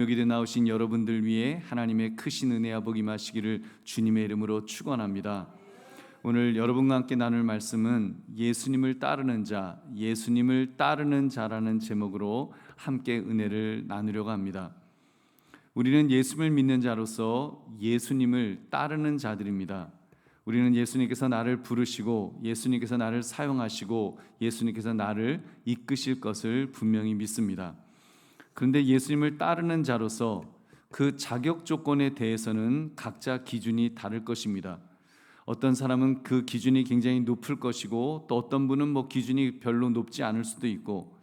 여기에 나오신 여러분들 위해 하나님의 크신 은혜와 복이 임하시기를 주님의 이름으로 축원합니다. 오늘 여러분과 함께 나눌 말씀은 예수님을 따르는 자, 예수님을 따르는 자라는 제목으로 함께 은혜를 나누려고 합니다. 우리는 예수님을 믿는 자로서 예수님을 따르는 자들입니다. 우리는 예수님께서 나를 부르시고 예수님께서 나를 사용하시고 예수님께서 나를 이끄실 것을 분명히 믿습니다. 그런데 예수님을 따르는 자로서 그 자격 조건에 대해서는 각자 기준이 다를 것입니다. 어떤 사람은 그 기준이 굉장히 높을 것이고 또 어떤 분은 기준이 별로 높지 않을 수도 있고,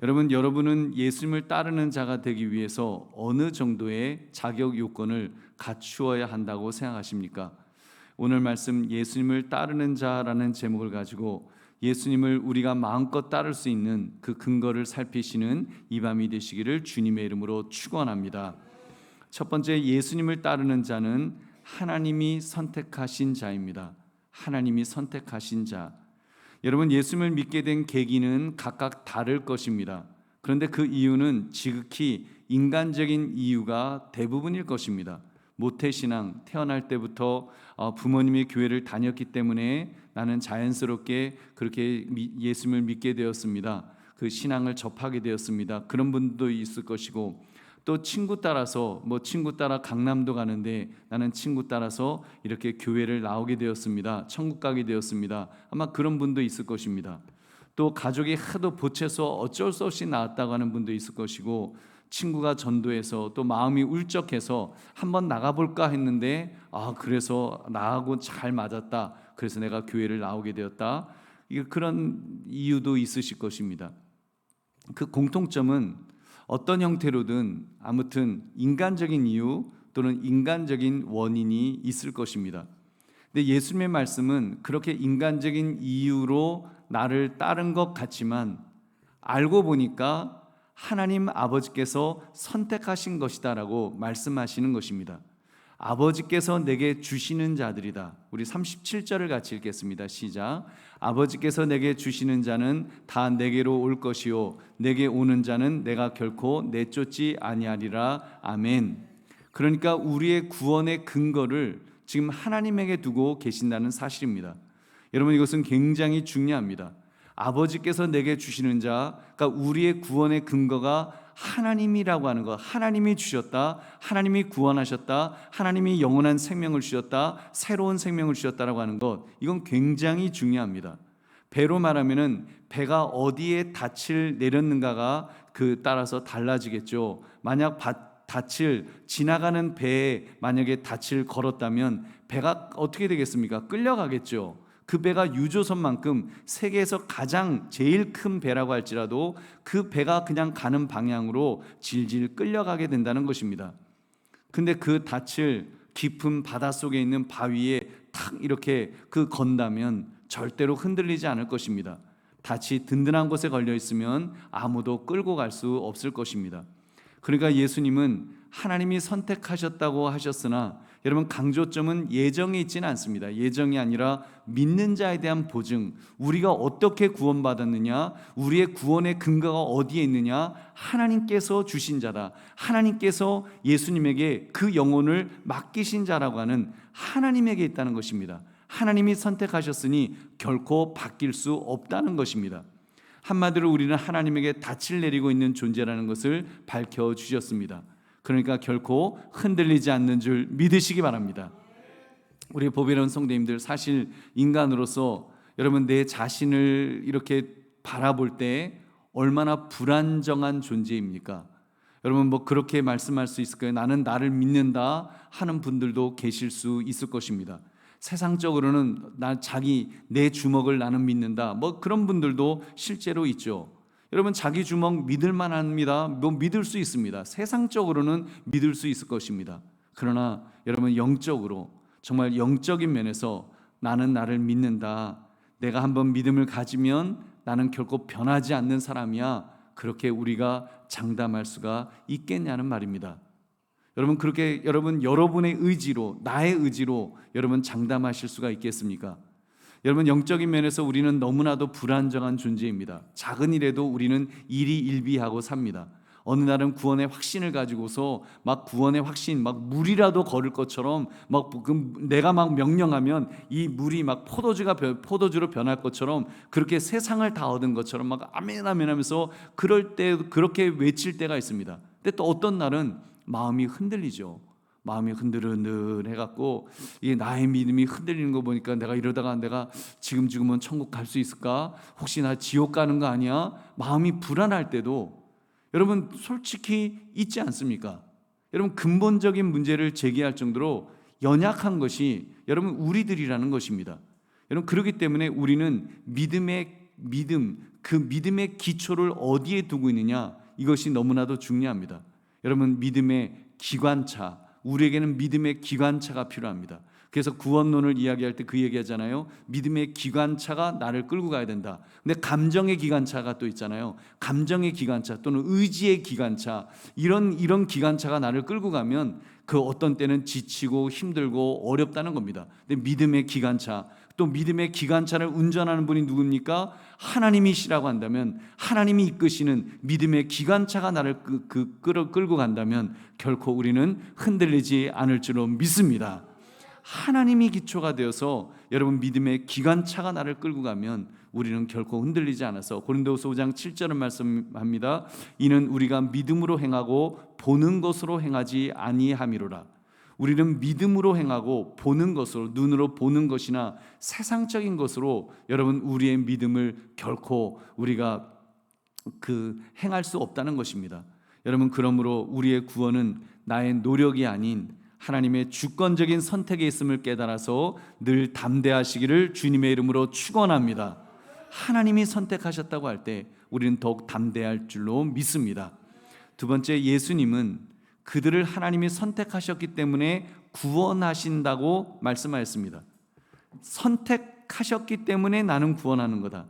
여러분은 예수님을 따르는 자가 되기 위해서 어느 정도의 자격 요건을 갖추어야 한다고 생각하십니까? 오늘 말씀 예수님을 따르는 자라는 제목을 가지고 예수님을 우리가 마음껏 따를 수 있는 그 근거를 살피시는 이 밤이 되시기를 주님의 이름으로 축원합니다. 첫 번째, 예수님을 따르는 자는 하나님이 선택하신 자입니다. 하나님이 선택하신 자. 여러분, 예수님을 믿게 된 계기는 각각 다를 것입니다. 그런데 그 이유는 지극히 인간적인 이유가 대부분일 것입니다. 모태신앙, 태어날 때부터 부모님이 교회를 다녔기 때문에 나는 자연스럽게 그렇게 예수님을 믿게 되었습니다. 그 신앙을 접하게 되었습니다. 그런 분도 있을 것이고, 또 친구 따라서 친구 따라 강남도 가는데 나는 친구 따라서 이렇게 교회를 나오게 되었습니다. 천국 가게 되었습니다. 아마 그런 분도 있을 것입니다. 또 가족이 하도 보채서 어쩔 수 없이 나왔다고 하는 분도 있을 것이고, 친구가 전도해서 또 마음이 울적해서 한번 나가볼까 했는데 그래서 나하고 잘 맞았다, 그래서 내가 교회를 나오게 되었다, 그런 이유도 있으실 것입니다. 그 공통점은 어떤 형태로든 아무튼 인간적인 이유 또는 인간적인 원인이 있을 것입니다. 근데 예수님의 말씀은 그렇게 인간적인 이유로 나를 따른 것 같지만 알고 보니까 하나님 아버지께서 선택하신 것이다라고 말씀하시는 것입니다. 아버지께서 내게 주시는 자들이다. 우리 37절을 같이 읽겠습니다. 시작. 아버지께서 내게 주시는 자는 다 내게로 올 것이요 내게 오는 자는 내가 결코 내쫓지 아니하리라. 아멘. 그러니까 우리의 구원의 근거를 지금 하나님에게 두고 계신다는 사실입니다. 여러분, 이것은 굉장히 중요합니다. 아버지께서 내게 주시는 자, 그러니까 우리의 구원의 근거가 하나님이라고 하는 것, 하나님이 주셨다, 하나님이 구원하셨다, 하나님이 영원한 생명을 주셨다, 새로운 생명을 주셨다라고 하는 것, 이건 굉장히 중요합니다. 배로 말하면은 배가 어디에 닻을 내렸는가가 그 따라서 달라지겠죠. 만약 닻을 지나가는 배에 만약에 닻을 걸었다면 배가 어떻게 되겠습니까? 끌려가겠죠. 그 배가 유조선만큼 세계에서 가장 제일 큰 배라고 할지라도 그 배가 그냥 가는 방향으로 질질 끌려가게 된다는 것입니다. 근데 그 닻을 깊은 바닷속에 있는 바위에 탁 이렇게 건다면 절대로 흔들리지 않을 것입니다. 닻이 든든한 곳에 걸려 있으면 아무도 끌고 갈 수 없을 것입니다. 그러니까 예수님은 하나님이 선택하셨다고 하셨으나 여러분, 강조점은 예정에 있지는 않습니다. 예정이 아니라 믿는 자에 대한 보증, 우리가 어떻게 구원받았느냐, 우리의 구원의 근거가 어디에 있느냐, 하나님께서 주신 자다, 하나님께서 예수님에게 그 영혼을 맡기신 자라고 하는 하나님에게 있다는 것입니다. 하나님이 선택하셨으니 결코 바뀔 수 없다는 것입니다. 한마디로 우리는 하나님에게 닻을 내리고 있는 존재라는 것을 밝혀주셨습니다. 그러니까 결코 흔들리지 않는 줄 믿으시기 바랍니다. 우리 보배로운 성도님들, 사실 인간으로서 여러분 내 자신을 이렇게 바라볼 때 얼마나 불안정한 존재입니까? 여러분 그렇게 말씀할 수 있을까요? 나는 나를 믿는다 하는 분들도 계실 수 있을 것입니다. 세상적으로는 내 주먹을 나는 믿는다, 그런 분들도 실제로 있죠. 여러분, 자기 주먹 믿을 만합니다. 믿을 수 있습니다. 세상적으로는 믿을 수 있을 것입니다. 그러나 여러분, 영적으로, 정말 영적인 면에서 나는 나를 믿는다, 내가 한번 믿음을 가지면 나는 결코 변하지 않는 사람이야, 그렇게 우리가 장담할 수가 있겠냐는 말입니다. 여러분, 그렇게 여러분의 의지로, 나의 의지로 여러분 장담하실 수가 있겠습니까? 여러분, 영적인 면에서 우리는 너무나도 불안정한 존재입니다. 작은 일에도 우리는 일희일비하고 삽니다. 어느 날은 구원의 확신을 가지고서 막 구원의 확신, 막 물이라도 걸을 것처럼 막 내가 막 명령하면 이 물이 막 포도주로 변할 것처럼 그렇게 세상을 다 얻은 것처럼 막 아멘 아멘 하면서 그럴 때 그렇게 외칠 때가 있습니다. 근데 또 어떤 날은 마음이 흔들리죠. 마음이 흔들흔들해갖고 이게 나의 믿음이 흔들리는 거 보니까 내가 이러다가 내가 지금 죽으면 천국 갈 수 있을까? 혹시 나 지옥 가는 거 아니야? 마음이 불안할 때도 여러분 솔직히 있지 않습니까? 여러분 근본적인 문제를 제기할 정도로 연약한 것이 여러분 우리들이라는 것입니다. 여러분 그렇기 때문에 우리는 그 믿음의 기초를 어디에 두고 있느냐, 이것이 너무나도 중요합니다. 여러분 믿음의 기관차, 우리에게는 믿음의 기관차가 필요합니다. 그래서 구원론을 이야기할 때 그 얘기하잖아요. 믿음의 기관차가 나를 끌고 가야 된다. 근데 감정의 기관차가 또 있잖아요. 감정의 기관차 또는 의지의 기관차, 이런 기관차가 나를 끌고 가면 그 어떤 때는 지치고 힘들고 어렵다는 겁니다. 근데 믿음의 기관차, 또 믿음의 기관차를 운전하는 분이 누굽니까? 하나님이시라고 한다면, 하나님이 이끄시는 믿음의 기관차가 나를 끌고 간다면 결코 우리는 흔들리지 않을 줄로 믿습니다. 하나님이 기초가 되어서 여러분 믿음의 기관차가 나를 끌고 가면 우리는 결코 흔들리지 않아서, 고린도후서 5장 7절은 말씀합니다. 이는 우리가 믿음으로 행하고 보는 것으로 행하지 아니함이로라. 우리는 믿음으로 행하고 보는 것으로, 눈으로 보는 것이나 세상적인 것으로 여러분 우리의 믿음을 결코 우리가 행할 수 없다는 것입니다. 여러분 그러므로 우리의 구원은 나의 노력이 아닌 하나님의 주권적인 선택에 있음을 깨달아서 늘 담대하시기를 주님의 이름으로 축원합니다. 하나님이 선택하셨다고 할 때 우리는 더욱 담대할 줄로 믿습니다. 두 번째, 예수님은 그들을 하나님이 선택하셨기 때문에 구원하신다고 말씀하였습니다. 선택하셨기 때문에 나는 구원하는 거다.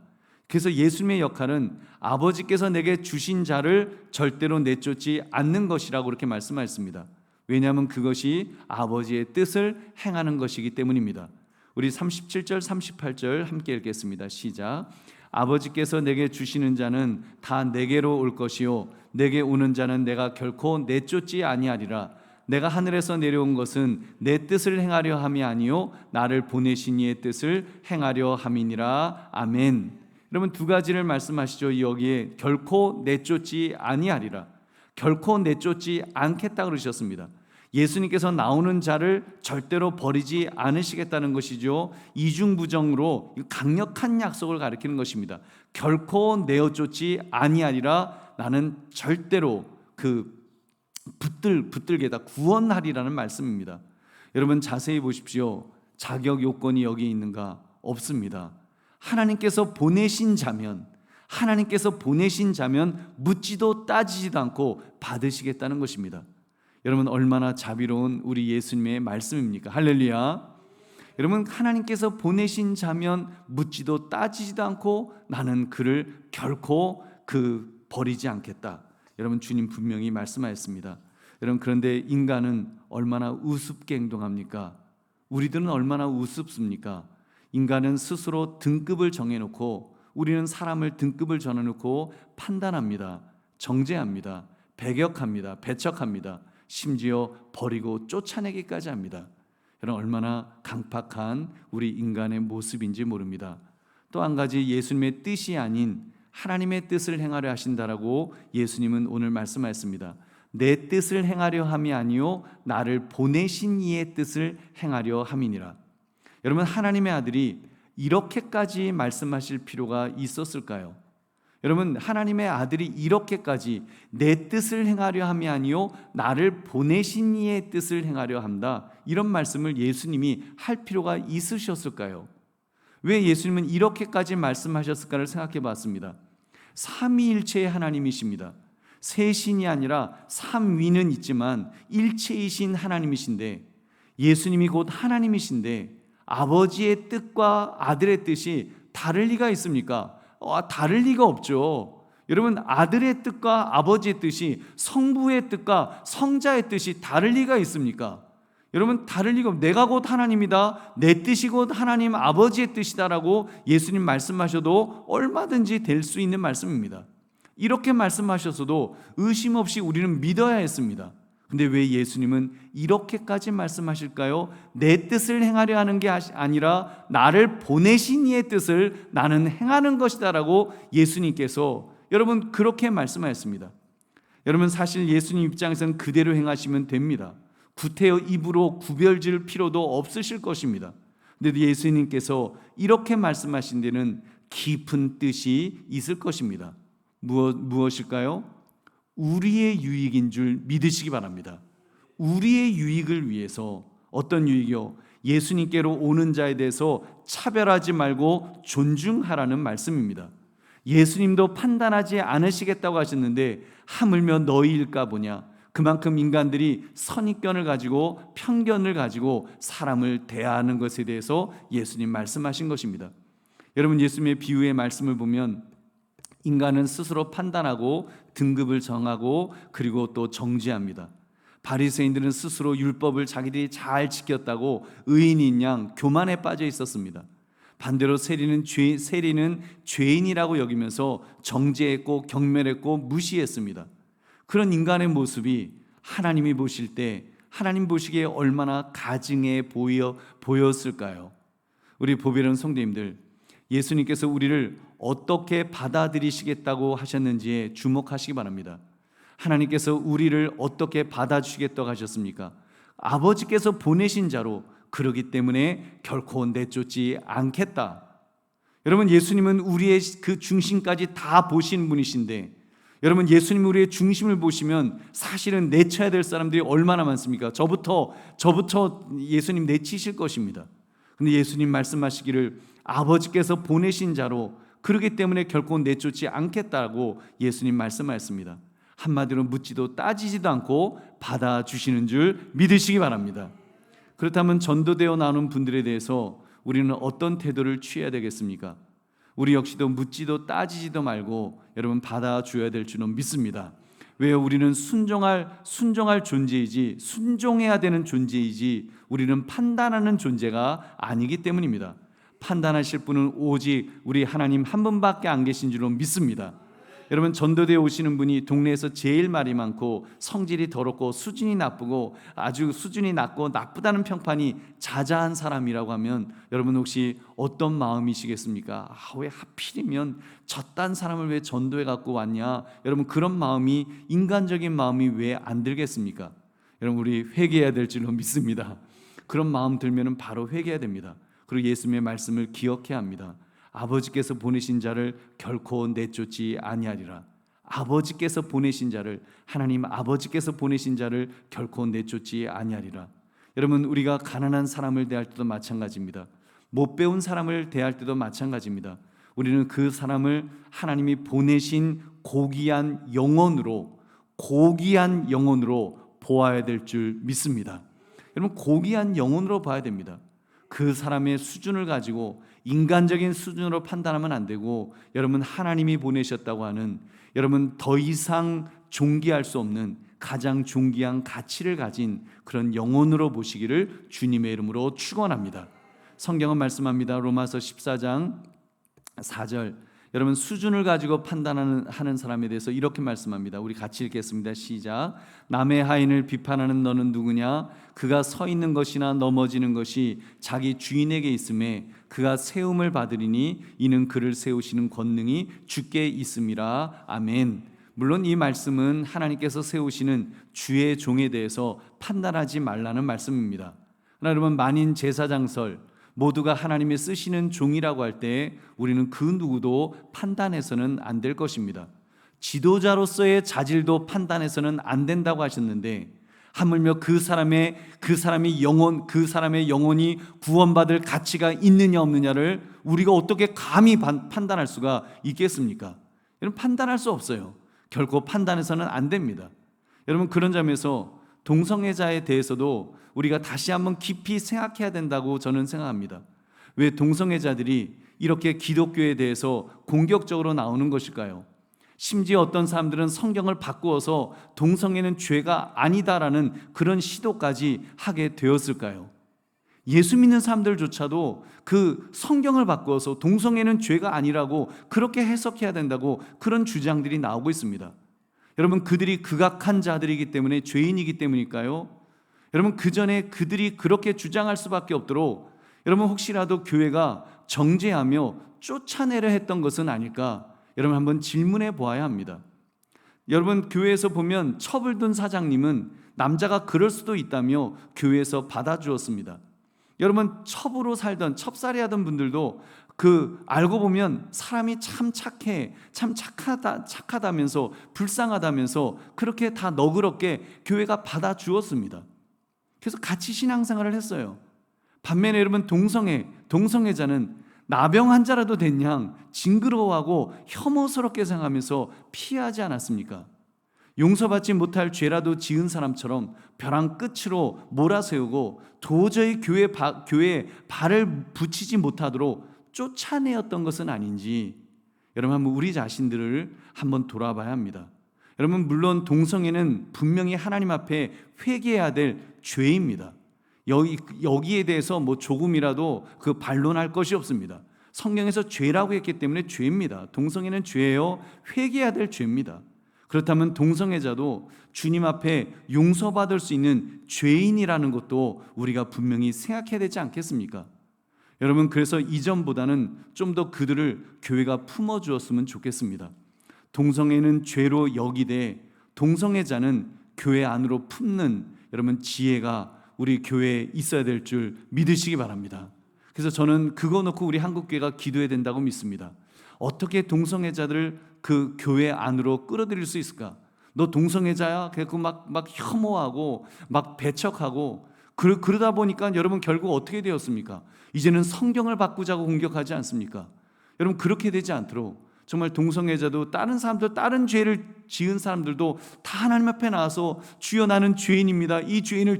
그래서 예수님의 역할은 아버지께서 내게 주신 자를 절대로 내쫓지 않는 것이라고 그렇게 말씀하였습니다. 왜냐하면 그것이 아버지의 뜻을 행하는 것이기 때문입니다. 우리 37절 38절 함께 읽겠습니다. 시작. 아버지께서 내게 주시는 자는 다 내게로 올 것이요 내게 오는 자는 내가 결코 내쫓지 아니하리라. 내가 하늘에서 내려온 것은 내 뜻을 행하려 함이 아니요 나를 보내신 이의 뜻을 행하려 함이니라. 아멘. 여러분 두 가지를 말씀하시죠. 여기에 결코 내쫓지 아니하리라, 결코 내쫓지 않겠다 그러셨습니다. 예수님께서 나오는 자를 절대로 버리지 않으시겠다는 것이죠. 이중부정으로 강력한 약속을 가리키는 것입니다. 결코 내어쫓지 아니하리라, 나는 절대로 붙들게다 구원하리라는 말씀입니다. 여러분 자세히 보십시오. 자격 요건이 여기 있는가? 없습니다. 하나님께서 보내신 자면 묻지도 따지지도 않고 받으시겠다는 것입니다. 여러분 얼마나 자비로운 우리 예수님의 말씀입니까? 할렐루야. 여러분 하나님께서 보내신 자면 묻지도 따지지도 않고 나는 그를 결코 버리지 않겠다. 여러분 주님 분명히 말씀하였습니다. 여러분 그런데 인간은 얼마나 우습게 행동합니까? 우리들은 얼마나 우습습니까? 인간은 스스로 등급을 정해놓고, 우리는 사람을 등급을 정해놓고 판단합니다. 정죄합니다. 배격합니다. 배척합니다. 심지어 버리고 쫓아내기까지 합니다. 여러분 얼마나 강팍한 우리 인간의 모습인지 모릅니다. 또 한 가지, 예수님의 뜻이 아닌 하나님의 뜻을 행하려 하신다라고 예수님은 오늘 말씀하셨습니다. 내 뜻을 행하려 함이 아니요 나를 보내신 이의 뜻을 행하려 함이니라. 여러분 하나님의 아들이 이렇게까지 말씀하실 필요가 있었을까요? 여러분 하나님의 아들이 이렇게까지 내 뜻을 행하려 함이 아니요 나를 보내신 이의 뜻을 행하려 한다, 이런 말씀을 예수님이 할 필요가 있으셨을까요? 왜 예수님은 이렇게까지 말씀하셨을까를 생각해 봤습니다. 삼위일체의 하나님이십니다. 셋신이 아니라 삼위는 있지만 일체이신 하나님이신데, 예수님이 곧 하나님이신데 아버지의 뜻과 아들의 뜻이 다를 리가 있습니까? 다를 리가 없죠. 여러분 아들의 뜻과 아버지의 뜻이, 성부의 뜻과 성자의 뜻이 다를 리가 있습니까? 여러분 다를 리가 없습니다. 내가 곧 하나님이다, 내 뜻이 곧 하나님 아버지의 뜻이다라고 예수님 말씀하셔도 얼마든지 될 수 있는 말씀입니다. 이렇게 말씀하셨어도 의심 없이 우리는 믿어야 했습니다. 근데 왜 예수님은 이렇게까지 말씀하실까요? 내 뜻을 행하려 하는 게 아니라 나를 보내신 이의 뜻을 나는 행하는 것이다 라고 예수님께서 여러분 그렇게 말씀하셨습니다. 여러분 사실 예수님 입장에서는 그대로 행하시면 됩니다. 구태여 입으로 구별질 필요도 없으실 것입니다. 근데 예수님께서 이렇게 말씀하신 데는 깊은 뜻이 있을 것입니다. 무엇일까요? 우리의 유익인 줄 믿으시기 바랍니다. 우리의 유익을 위해서. 어떤 유익이요? 예수님께로 오는 자에 대해서 차별하지 말고 존중하라는 말씀입니다. 예수님도 판단하지 않으시겠다고 하셨는데 하물며 너희일까 보냐. 그만큼 인간들이 선입견을 가지고 편견을 가지고 사람을 대하는 것에 대해서 예수님 말씀하신 것입니다. 여러분 예수님의 비유의 말씀을 보면 인간은 스스로 판단하고 등급을 정하고 그리고 또 정죄합니다. 바리새인들은 스스로 율법을 자기들이 잘 지켰다고 의인인 양 교만에 빠져 있었습니다. 반대로 세리는 죄인이라고 여기면서 정죄했고 경멸했고 무시했습니다. 그런 인간의 모습이 하나님이 보실 때 하나님 보시기에 얼마나 가증해 보였을까요? 우리 보배로운 성도님들, 예수님께서 우리를 어떻게 받아들이시겠다고 하셨는지에 주목하시기 바랍니다. 하나님께서 우리를 어떻게 받아주시겠다고 하셨습니까? 아버지께서 보내신 자로, 그러기 때문에 결코 내쫓지 않겠다. 여러분 예수님은 우리의 그 중심까지 다 보신 분이신데, 여러분 예수님 우리의 중심을 보시면 사실은 내쳐야 될 사람들이 얼마나 많습니까? 저부터 예수님 내치실 것입니다. 근데 예수님 말씀하시기를 아버지께서 보내신 자로, 그러기 때문에 결코 내쫓지 않겠다고 예수님 말씀하셨습니다. 한마디로 묻지도 따지지도 않고 받아주시는 줄 믿으시기 바랍니다. 그렇다면 전도되어 나오는 분들에 대해서 우리는 어떤 태도를 취해야 되겠습니까? 우리 역시도 묻지도 따지지도 말고 여러분 받아줘야 될 줄은 믿습니다. 왜요? 우리는 순종할 존재이지, 순종해야 되는 존재이지 우리는 판단하는 존재가 아니기 때문입니다. 판단하실 분은 오직 우리 하나님 한 분밖에 안 계신 줄로 믿습니다. 여러분 전도대에 오시는 분이 동네에서 제일 말이 많고 성질이 더럽고 수준이 나쁘고 아주 수준이 낮고 나쁘다는 평판이 자자한 사람이라고 하면 여러분 혹시 어떤 마음이시겠습니까? 왜 하필이면 저딴 사람을 왜 전도에 갖고 왔냐? 여러분 그런 마음이, 인간적인 마음이 왜 안 들겠습니까? 여러분 우리 회개해야 될 줄로 믿습니다. 그런 마음 들면 바로 회개해야 됩니다. 그리고 예수님의 말씀을 기억해야 합니다. 아버지께서 보내신 자를 결코 내쫓지 아니하리라. 아버지께서 보내신 자를, 하나님 아버지께서 보내신 자를 결코 내쫓지 아니하리라. 여러분 우리가 가난한 사람을 대할 때도 마찬가지입니다. 못 배운 사람을 대할 때도 마찬가지입니다. 우리는 그 사람을 하나님이 보내신 고귀한 영혼으로 보아야 될 줄 믿습니다. 여러분 고귀한 영혼으로 봐야 됩니다. 그 사람의 수준을 가지고 인간적인 수준으로 판단하면 안 되고, 여러분 하나님이 보내셨다고 하는, 여러분 더 이상 존귀할 수 없는 가장 존귀한 가치를 가진 그런 영혼으로 보시기를 주님의 이름으로 축원합니다. 성경은 말씀합니다. 로마서 14장 4절, 여러분 수준을 가지고 판단하는 사람에 대해서 이렇게 말씀합니다. 우리 같이 읽겠습니다. 시작. 남의 하인을 비판하는 너는 누구냐? 그가 서 있는 것이나 넘어지는 것이 자기 주인에게 있음에 그가 세움을 받으리니 이는 그를 세우시는 권능이 주께 있음이라. 아멘. 물론 이 말씀은 하나님께서 세우시는 주의 종에 대해서 판단하지 말라는 말씀입니다. 그러나 여러분 만인 제사장설 모두가 하나님이 쓰시는 종이라고 할 때 우리는 그 누구도 판단해서는 안 될 것입니다. 지도자로서의 자질도 판단해서는 안 된다고 하셨는데, 하물며 그 사람의 영혼이 구원받을 가치가 있느냐 없느냐를 우리가 어떻게 감히 판단할 수가 있겠습니까? 여러분 판단할 수 없어요. 결코 판단해서는 안 됩니다. 여러분 그런 점에서 동성애자에 대해서도 우리가 다시 한번 깊이 생각해야 된다고 저는 생각합니다. 왜 동성애자들이 이렇게 기독교에 대해서 공격적으로 나오는 것일까요? 심지어 어떤 사람들은 성경을 바꾸어서 동성애는 죄가 아니다라는 그런 시도까지 하게 되었을까요? 예수 믿는 사람들조차도 그 성경을 바꿔서 동성애는 죄가 아니라고 그렇게 해석해야 된다고 그런 주장들이 나오고 있습니다. 여러분, 그들이 극악한 자들이기 때문에, 죄인이기 때문일까요? 여러분, 그 전에 그들이 그렇게 주장할 수밖에 없도록 여러분 혹시라도 교회가 정죄하며 쫓아내려 했던 것은 아닐까? 여러분 한번 질문해 보아야 합니다. 여러분, 교회에서 보면 첩을 둔 사장님은 남자가 그럴 수도 있다며 교회에서 받아주었습니다. 여러분, 첩으로 살던, 첩살이 하던 분들도 알고 보면 사람이 참 착해, 참 착하다면서, 불쌍하다면서 그렇게 다 너그럽게 교회가 받아주었습니다. 그래서 같이 신앙생활을 했어요. 반면에 여러분, 동성애자는 나병 환자라도 된 양 징그러워하고 혐오스럽게 생각하면서 피하지 않았습니까? 용서받지 못할 죄라도 지은 사람처럼 벼랑 끝으로 몰아세우고 도저히 교회에 발을 붙이지 못하도록 쫓아내었던 것은 아닌지, 여러분 한번 우리 자신들을 한번 돌아봐야 합니다. 여러분, 물론 동성애는 분명히 하나님 앞에 회개해야 될 죄입니다. 여기에 대해서 조금이라도 반론할 것이 없습니다. 성경에서 죄라고 했기 때문에 죄입니다. 동성애는 죄예요. 회개해야 될 죄입니다. 그렇다면 동성애자도 주님 앞에 용서받을 수 있는 죄인이라는 것도 우리가 분명히 생각해야 되지 않겠습니까? 여러분, 그래서 이전보다는 좀 더 그들을 교회가 품어주었으면 좋겠습니다. 동성애는 죄로 여기되 동성애자는 교회 안으로 품는 여러분 지혜가 우리 교회에 있어야 될 줄 믿으시기 바랍니다. 그래서 저는 그거 놓고 우리 한국교회가 기도해야 된다고 믿습니다. 어떻게 동성애자들을 그 교회 안으로 끌어들일 수 있을까? 너 동성애자야? 그래서 막 혐오하고 막 배척하고 그러다 보니까 여러분 결국 어떻게 되었습니까? 이제는 성경을 바꾸자고 공격하지 않습니까? 여러분, 그렇게 되지 않도록 정말 동성애자도 다른 사람들, 다른 죄를 지은 사람들도 다 하나님 앞에 나와서 주여 나는 죄인입니다, 이 죄인을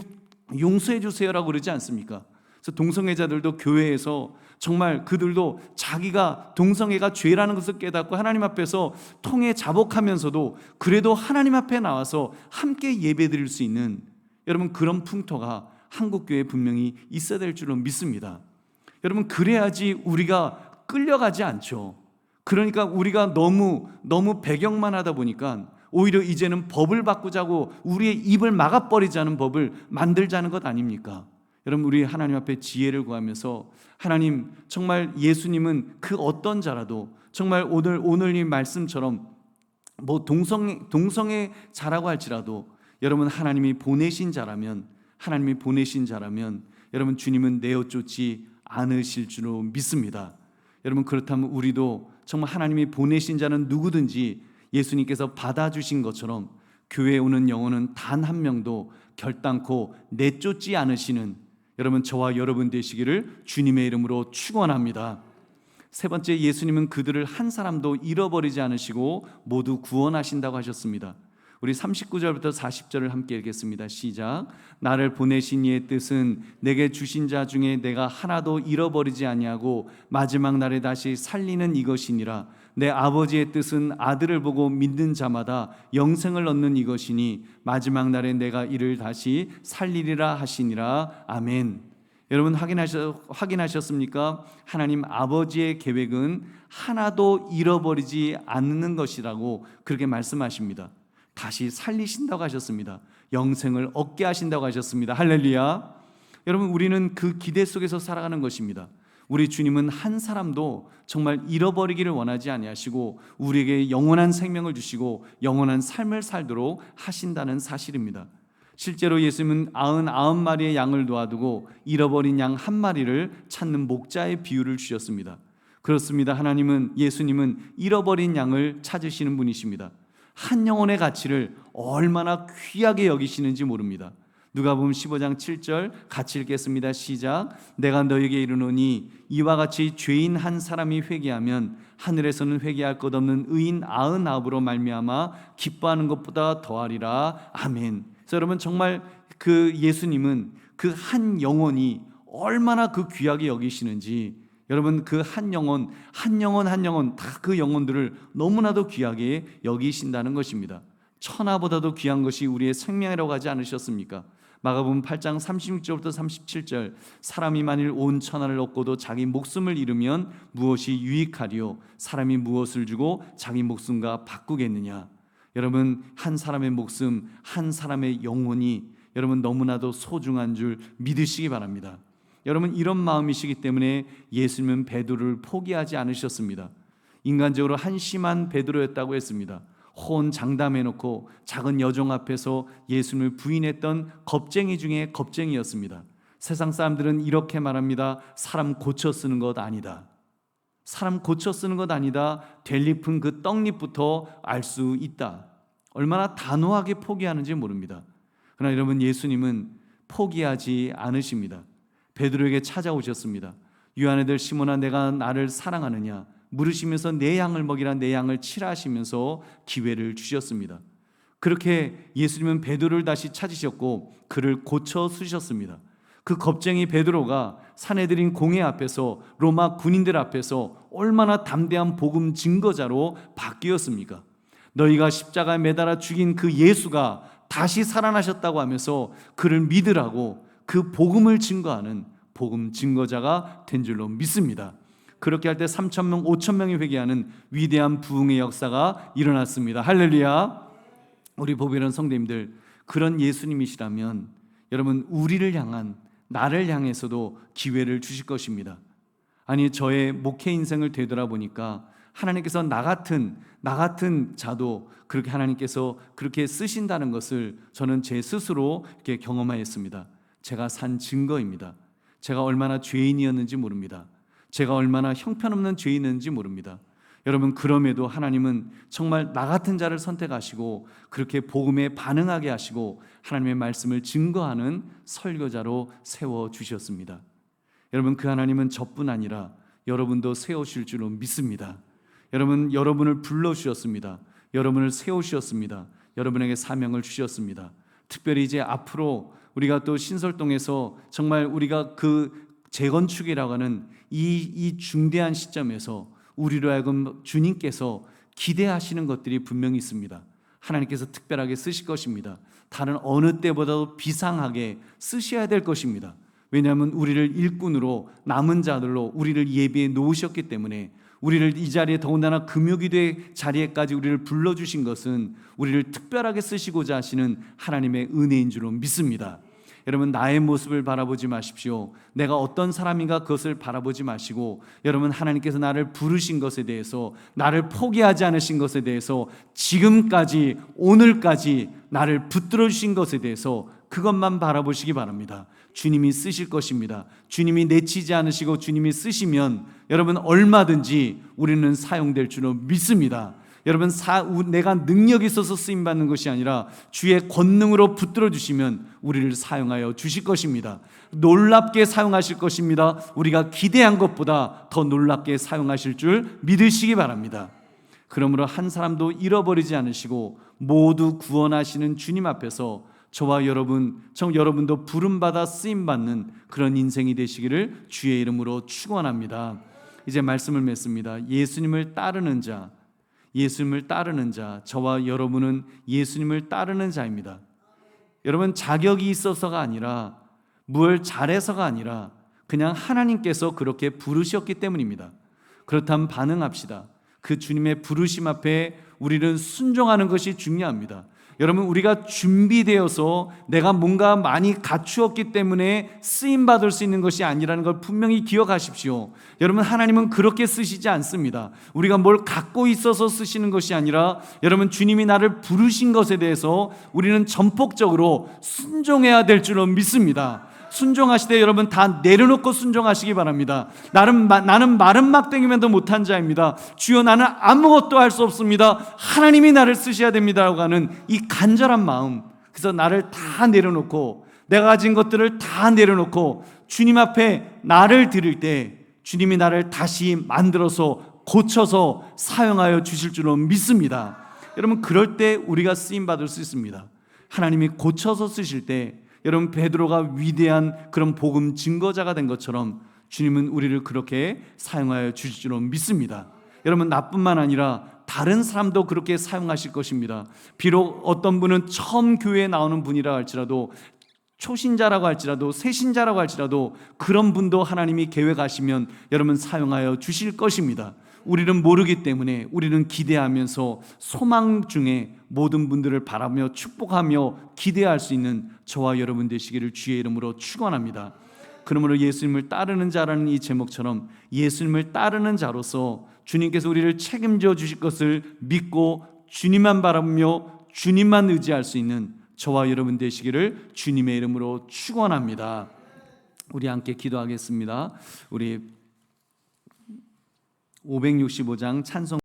용서해 주세요라고 그러지 않습니까? 그래서 동성애자들도 교회에서 정말 그들도 자기가 동성애가 죄라는 것을 깨닫고 하나님 앞에서 통해 자복하면서도 그래도 하나님 앞에 나와서 함께 예배드릴 수 있는 여러분 그런 풍토가 한국교회에 분명히 있어야 될 줄로 믿습니다. 여러분, 그래야지 우리가 끌려가지 않죠. 그러니까 우리가 너무 배경만 하다 보니까 오히려 이제는 법을 바꾸자고 우리의 입을 막아버리자는 법을 만들자는 것 아닙니까? 여러분, 우리 하나님 앞에 지혜를 구하면서 하나님, 정말 예수님은 그 어떤 자라도 정말 오늘 이 말씀처럼 동성애 자라고 할지라도 여러분 하나님이 보내신 자라면 여러분 주님은 내어 쫓지 않으실 줄로 믿습니다. 여러분, 그렇다면 우리도 정말 하나님이 보내신 자는 누구든지 예수님께서 받아주신 것처럼 교회에 오는 영혼은 단 한 명도 결단코 내쫓지 않으시는 여러분 저와 여러분 되시기를 주님의 이름으로 축원합니다. 세 번째, 예수님은 그들을 한 사람도 잃어버리지 않으시고 모두 구원하신다고 하셨습니다. 우리 39절부터 40절을 함께 읽겠습니다. 시작. 나를 보내신 이의 뜻은 내게 주신 자 중에 내가 하나도 잃어버리지 아니하고 마지막 날에 다시 살리는 이것이니라. 내 아버지의 뜻은 아들을 보고 믿는 자마다 영생을 얻는 이것이니 마지막 날에 내가 이를 다시 살리리라 하시니라. 아멘. 여러분, 확인하셨습니까? 하나님 아버지의 계획은 하나도 잃어버리지 않는 것이라고 그렇게 말씀하십니다. 다시 살리신다고 하셨습니다. 영생을 얻게 하신다고 하셨습니다. 할렐루야. 여러분, 우리는 그 기대 속에서 살아가는 것입니다. 우리 주님은 한 사람도 정말 잃어버리기를 원하지 아니하시고 우리에게 영원한 생명을 주시고 영원한 삶을 살도록 하신다는 사실입니다. 실제로 예수님은 99마리의 양을 놓아두고 잃어버린 양 한 마리를 찾는 목자의 비유를 주셨습니다. 그렇습니다. 예수님은 잃어버린 양을 찾으시는 분이십니다. 한 영혼의 가치를 얼마나 귀하게 여기시는지 모릅니다. 누가복음 15장 7절 같이 읽겠습니다. 시작. 내가 너에게 이르노니 이와 같이 죄인 한 사람이 회개하면 하늘에서는 회개할 것 없는 의인 99으로 말미암아 기뻐하는 것보다 더하리라. 아멘. 그래서 여러분, 정말 그 예수님은 그 한 영혼이 얼마나 그 귀하게 여기시는지, 여러분 그 한 영혼 다 그 영혼들을 너무나도 귀하게 여기신다는 것입니다. 천하보다도 귀한 것이 우리의 생명이라고 하지 않으셨습니까? 마가복음 8장 36절부터 37절, 사람이 만일 온 천하를 얻고도 자기 목숨을 잃으면 무엇이 유익하리요? 사람이 무엇을 주고 자기 목숨과 바꾸겠느냐? 여러분, 한 사람의 목숨, 한 사람의 영혼이 여러분 너무나도 소중한 줄 믿으시기 바랍니다. 여러분, 이런 마음이시기 때문에 예수님은 베드로를 포기하지 않으셨습니다. 인간적으로 한심한 베드로였다고 했습니다. 호언장담해놓고 작은 여종 앞에서 예수님을 부인했던 겁쟁이 중에 겁쟁이였습니다. 세상 사람들은 이렇게 말합니다. 사람 고쳐 쓰는 것 아니다. 사람 고쳐 쓰는 것 아니다. 델잎은 그 떡잎부터 알 수 있다. 얼마나 단호하게 포기하는지 모릅니다. 그러나 여러분, 예수님은 포기하지 않으십니다. 베드로에게 찾아오셨습니다. 유한애들 시몬아, 내가 나를 사랑하느냐 물으시면서 내 양을 먹이라 내 양을 치라 하시면서 기회를 주셨습니다. 그렇게 예수님은 베드로를 다시 찾으셨고 그를 고쳐 쓰셨습니다. 그 겁쟁이 베드로가 사내들인 공회 앞에서, 로마 군인들 앞에서 얼마나 담대한 복음 증거자로 바뀌었습니까? 너희가 십자가에 매달아 죽인 그 예수가 다시 살아나셨다고 하면서 그를 믿으라고 그 복음을 증거하는 복음 증거자가 된 줄로 믿습니다. 그렇게 할 때 3,000명, 5,000명이 회개하는 위대한 부흥의 역사가 일어났습니다. 할렐루야. 우리 보배로운 성도님들, 그런 예수님이시라면 여러분, 우리를 향한, 나를 향해서도 기회를 주실 것입니다. 아니, 저의 목회 인생을 되돌아보니까 하나님께서 나 같은 자도 그렇게 하나님께서 그렇게 쓰신다는 것을 저는 제 스스로 이렇게 경험하였습니다. 제가 산 증거입니다. 제가 얼마나 죄인이었는지 모릅니다. 제가 얼마나 형편없는 죄인인지 모릅니다. 여러분, 그럼에도 하나님은 정말 나 같은 자를 선택하시고 그렇게 복음에 반응하게 하시고 하나님의 말씀을 증거하는 설교자로 세워주셨습니다. 여러분, 그 하나님은 저뿐 아니라 여러분도 세우실 줄로 믿습니다. 여러분, 여러분을 불러주셨습니다. 여러분을 세우셨습니다. 여러분에게 사명을 주셨습니다. 특별히 이제 앞으로 우리가 또 신설동에서 정말 우리가 그 재건축이라고 하는 이 중대한 시점에서 우리로 하여금 주님께서 기대하시는 것들이 분명히 있습니다. 하나님께서 특별하게 쓰실 것입니다. 다른 어느 때보다도 비상하게 쓰셔야 될 것입니다. 왜냐하면 우리를 일꾼으로, 남은 자들로 우리를 예비해 놓으셨기 때문에, 우리를 이 자리에, 더군다나 금요기도의 자리에까지 우리를 불러주신 것은 우리를 특별하게 쓰시고자 하시는 하나님의 은혜인 줄로 믿습니다. 여러분, 나의 모습을 바라보지 마십시오. 내가 어떤 사람인가 그것을 바라보지 마시고, 여러분, 하나님께서 나를 부르신 것에 대해서, 나를 포기하지 않으신 것에 대해서, 지금까지 오늘까지 나를 붙들어 주신 것에 대해서 그것만 바라보시기 바랍니다. 주님이 쓰실 것입니다. 주님이 내치지 않으시고 주님이 쓰시면 여러분, 얼마든지 우리는 사용될 줄로 믿습니다. 여러분, 내가 능력이 있어서 쓰임받는 것이 아니라 주의 권능으로 붙들어 주시면 우리를 사용하여 주실 것입니다. 놀랍게 사용하실 것입니다. 우리가 기대한 것보다 더 놀랍게 사용하실 줄 믿으시기 바랍니다. 그러므로 한 사람도 잃어버리지 않으시고 모두 구원하시는 주님 앞에서 저와 여러분도 부름받아 쓰임받는 그런 인생이 되시기를 주의 이름으로 축원합니다. 이제 말씀을 맺습니다. 예수님을 따르는 자, 저와 여러분은 예수님을 따르는 자입니다. 여러분, 자격이 있어서가 아니라, 뭘 잘해서가 아니라 그냥 하나님께서 그렇게 부르셨기 때문입니다. 그렇다면 반응합시다. 그 주님의 부르심 앞에 우리는 순종하는 것이 중요합니다. 여러분, 우리가 준비되어서 내가 뭔가 많이 갖추었기 때문에 쓰임받을 수 있는 것이 아니라는 걸 분명히 기억하십시오. 여러분, 하나님은 그렇게 쓰시지 않습니다. 우리가 뭘 갖고 있어서 쓰시는 것이 아니라, 여러분, 주님이 나를 부르신 것에 대해서 우리는 전폭적으로 순종해야 될 줄로 믿습니다. 순종하시되 여러분 다 내려놓고 순종하시기 바랍니다. 나는 마른 막대기면도 못한 자입니다. 주여, 나는 아무것도 할 수 없습니다. 하나님이 나를 쓰셔야 됩니다라고 하는 이 간절한 마음, 그래서 나를 다 내려놓고, 내가 가진 것들을 다 내려놓고 주님 앞에 나를 드릴 때 주님이 나를 다시 만들어서 고쳐서 사용하여 주실 줄로 믿습니다. 여러분, 그럴 때 우리가 쓰임받을 수 있습니다. 하나님이 고쳐서 쓰실 때, 여러분, 베드로가 위대한 그런 복음 증거자가 된 것처럼 주님은 우리를 그렇게 사용하여 주실 줄로 믿습니다. 여러분, 나뿐만 아니라 다른 사람도 그렇게 사용하실 것입니다. 비록 어떤 분은 처음 교회에 나오는 분이라 할지라도, 초신자라고 할지라도, 새신자라고 할지라도 그런 분도 하나님이 계획하시면 여러분 사용하여 주실 것입니다. 우리는 모르기 때문에 우리는 기대하면서 소망 중에 모든 분들을 바라며 축복하며 기대할 수 있는 저와 여러분 되시기를 주의 이름으로 축원합니다. 그러므로 예수님을 따르는 자라는 이 제목처럼 예수님을 따르는 자로서 주님께서 우리를 책임져 주실 것을 믿고 주님만 바라보며 주님만 의지할 수 있는 저와 여러분 되시기를 주님의 이름으로 축원합니다. 우리 함께 기도하겠습니다. 우리 565장 찬송